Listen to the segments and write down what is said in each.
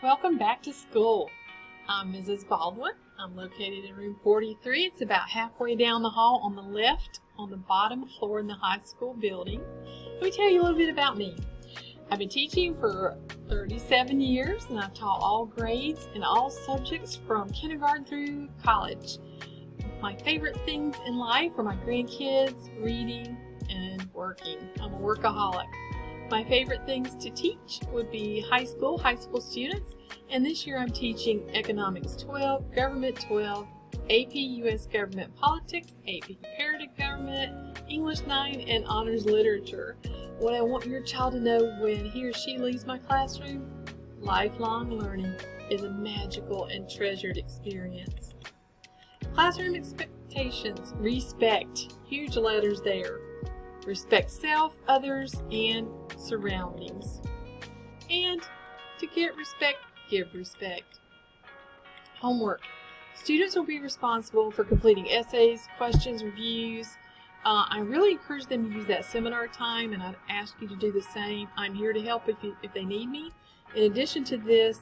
Welcome back to school. I'm Mrs. Baldwin. I'm located in room 43. It's about halfway down the hall on the left on the bottom floor in the high school building. Let me tell you a little bit about me. I've been teaching for 37 years and I've taught all grades and all subjects from kindergarten through college. My favorite things in life are my grandkids, reading, and working. I'm a workaholic. My favorite things to teach would be high school students, and this year I'm teaching Economics 12, Government 12, AP US Government Politics, AP Comparative Government, English 9, and Honors Literature. What I want your child to know when he or she leaves my classroom: lifelong learning is a magical and treasured experience. Classroom expectations: respect, huge letters there. Respect self, others, and surroundings. And to get respect, give respect. Homework. Students will be responsible for completing essays, questions, reviews. I really encourage them to use that seminar time, and I'd ask you to do the same. I'm here to help if they need me. In addition to this,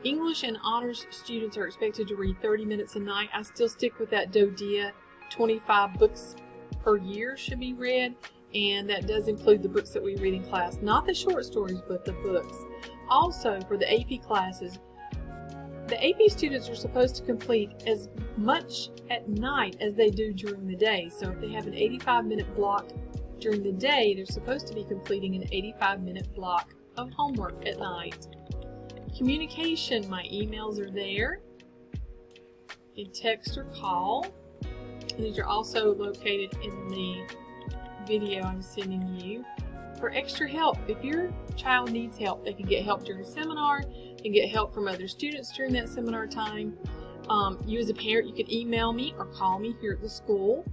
English and honors students are expected to read 30 minutes a night. I still stick with that DODEA. 25 books per year should be read, and that does include the books that we read in class, not the short stories, but the books. Also, for the AP classes, the AP students are supposed to complete as much at night as they do during the day. So if they have an 85-minute block during the day, they're supposed to be completing an 85-minute block of homework at night. Communication: my emails are there. You can text or call. These are also located in the video I'm sending you. For extra help, if your child needs help, they can get help during seminar, and get help from other students during that seminar time. You as a parent, you can email me or call me here at the school.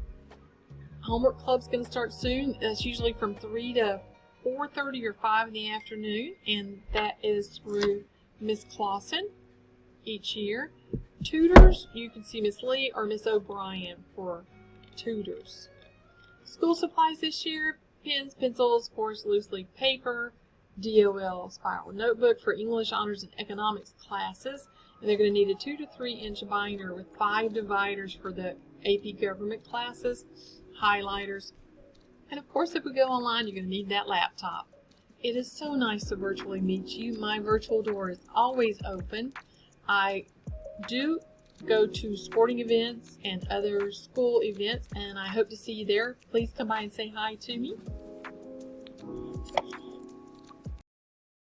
Homework club's going to start soon. That's usually from 3 to 4:30 or 5 in the afternoon, and that is through Miss Clausen each year. Tutors, you can see Miss Lee or Miss O'Brien for tutors. School supplies this year: pens, pencils, of course, loose leaf paper, DOL spiral notebook for English, honors, and economics classes. And they're going to need a 2 to 3 inch binder with 5 dividers for the AP government classes, highlighters, and of course, if we go online, you're going to need that laptop. It is so nice to virtually meet you. My virtual door is always open. I do go to sporting events and other school events, and I hope to see you there. Please come by and say hi to me.